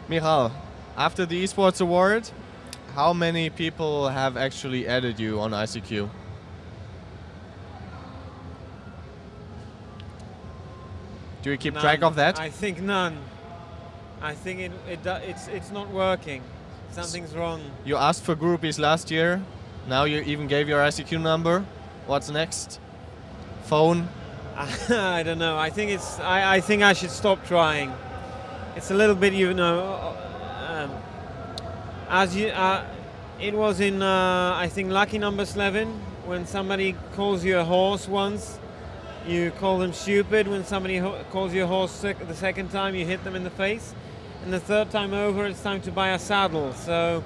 Michal, after the esports award, how many people have actually added you on ICQ? Do you keep track of that? I think none. I think it's not working. Something's wrong. You asked for groupies last year. Now you even gave your ICQ number. What's next? Phone? I don't know. I think I think I should stop trying. It's a little bit, it was in I think lucky number 11 when somebody calls you a horse once. You call them stupid. When somebody calls you a horse the second time, you hit them in the face. And the third time over, it's time to buy a saddle. So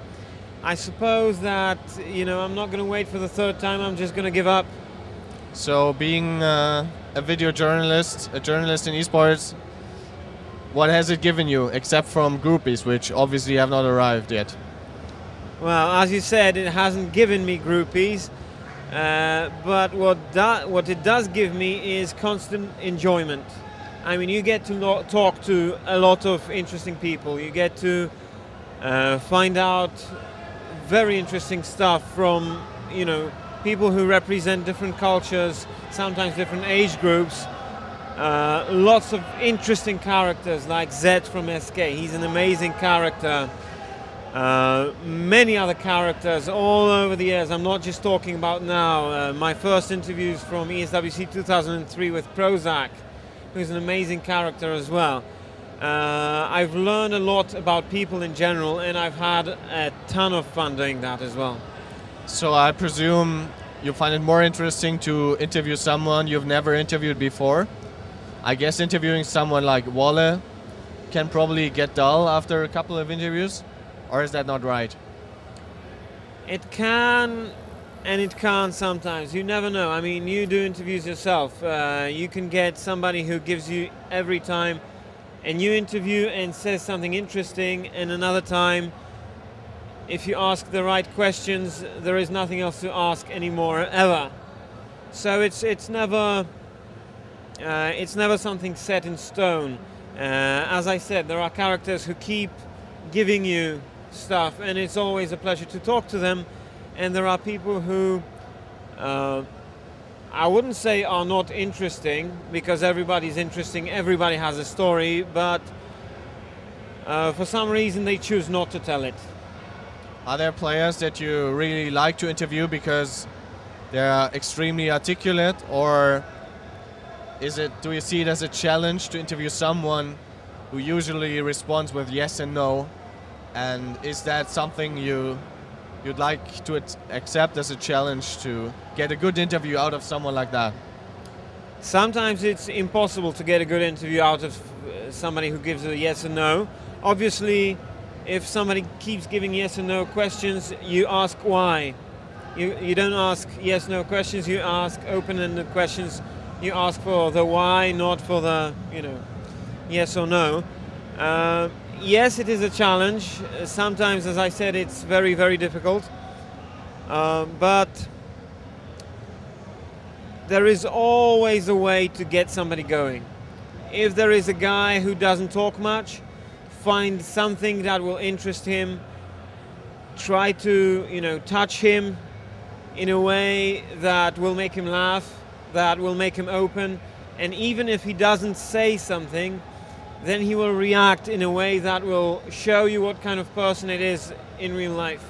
I suppose that, I'm not going to wait for the third time. I'm just going to give up. So being a video journalist, a journalist in esports, what has it given you, except from groupies, which obviously have not arrived yet? Well, as you said, it hasn't given me groupies. But what it does give me is constant enjoyment. I mean, you get to talk to a lot of interesting people. You get to find out very interesting stuff from, people who represent different cultures, sometimes different age groups. Lots of interesting characters like Zed from SK. He's an amazing character. Many other characters all over the years. I'm not just talking about now. My first interviews from ESWC 2003 with Prozac, who's an amazing character as well. I've learned a lot about people in general, and I've had a ton of fun doing that as well. So I presume you find it more interesting to interview someone you've never interviewed before. I guess interviewing someone like Walle can probably get dull after a couple of interviews. Or is that not right? It can and it can't sometimes. You never know. I mean, you do interviews yourself. You can get somebody who gives you every time a new interview and says something interesting, and another time, if you ask the right questions, there is nothing else to ask anymore, ever. So it's never something set in stone. As I said, there are characters who keep giving you stuff, and it's always a pleasure to talk to them. And there are people who I wouldn't say are not interesting, because everybody's interesting, everybody has a story, but for some reason they choose not to tell it. Are there players that you really like to interview because they're extremely articulate, or do you see it as a challenge to interview someone who usually responds with yes and no? And is that something you'd like to accept as a challenge, to get a good interview out of someone like that? Sometimes it's impossible to get a good interview out of somebody who gives a yes and no. Obviously, if somebody keeps giving yes and no questions, you ask why. You don't ask yes no questions, you ask open-ended questions. You ask for the why, not for the yes or no. Yes, it is a challenge. Sometimes, as I said, it's very, very difficult. But there is always a way to get somebody going. If there is a guy who doesn't talk much, find something that will interest him. Try to, touch him in a way that will make him laugh, that will make him open. And even if he doesn't say something, then he will react in a way that will show you what kind of person it is in real life.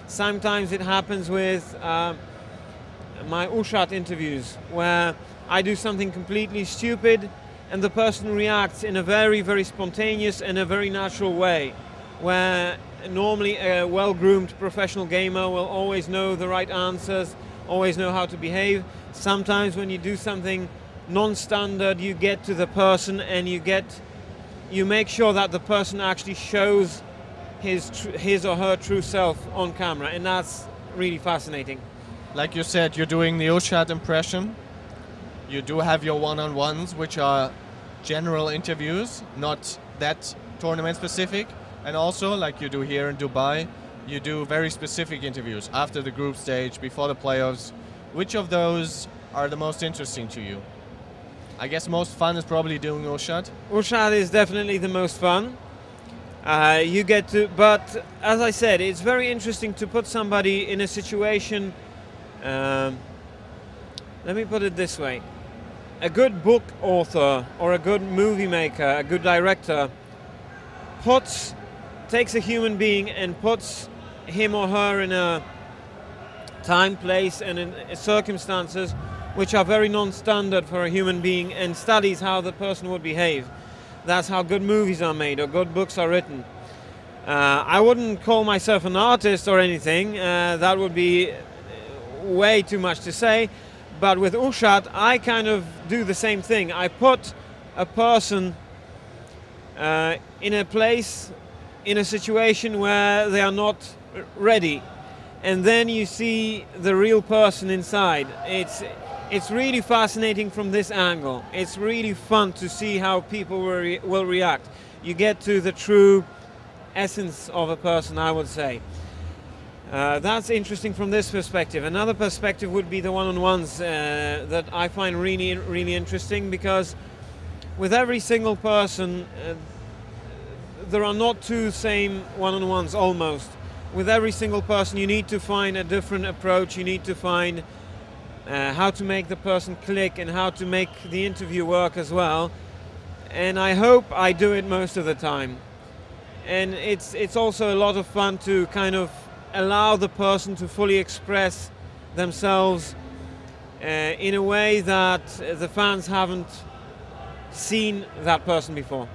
Sometimes it happens with my Ushat interviews, where I do something completely stupid and the person reacts in a very, very spontaneous and a very natural way, where normally a well-groomed professional gamer will always know the right answers, always know how to behave. Sometimes when you do something non-standard, you get to the person and you make sure that the person actually shows his or her true self on camera, and that's really fascinating. Like you said, you're doing the Ushat impression. You do have your one-on-ones, which are general interviews, not that tournament specific. And also, like you do here in Dubai, you do very specific interviews after the group stage, before the playoffs. Which of those are the most interesting to you? I guess most fun is probably doing Ushat. Ushat is definitely the most fun. You get to, but as I said, it's very interesting to put somebody in a situation. Let me put it this way: a good book author or a good movie maker, a good director, takes a human being and puts him or her in a time, place, and in circumstances which are very non-standard for a human being, and studies how the person would behave. That's how good movies are made or good books are written. I wouldn't call myself an artist or anything. That would be way too much to say. But with Ušad, I kind of do the same thing. I put a person in a place, in a situation where they are not ready. And then you see the real person inside. It's really fascinating from this angle. It's really fun to see how people will react. You get to the true essence of a person, I would say. That's interesting from this perspective. Another perspective would be the one-on-ones that I find really, really interesting, because with every single person, there are not two same one-on-ones almost. With every single person, you need to find a different approach. You need to find how to make the person click and how to make the interview work as well. And I hope I do it most of the time. And it's also a lot of fun to kind of allow the person to fully express themselves in a way that the fans haven't seen that person before.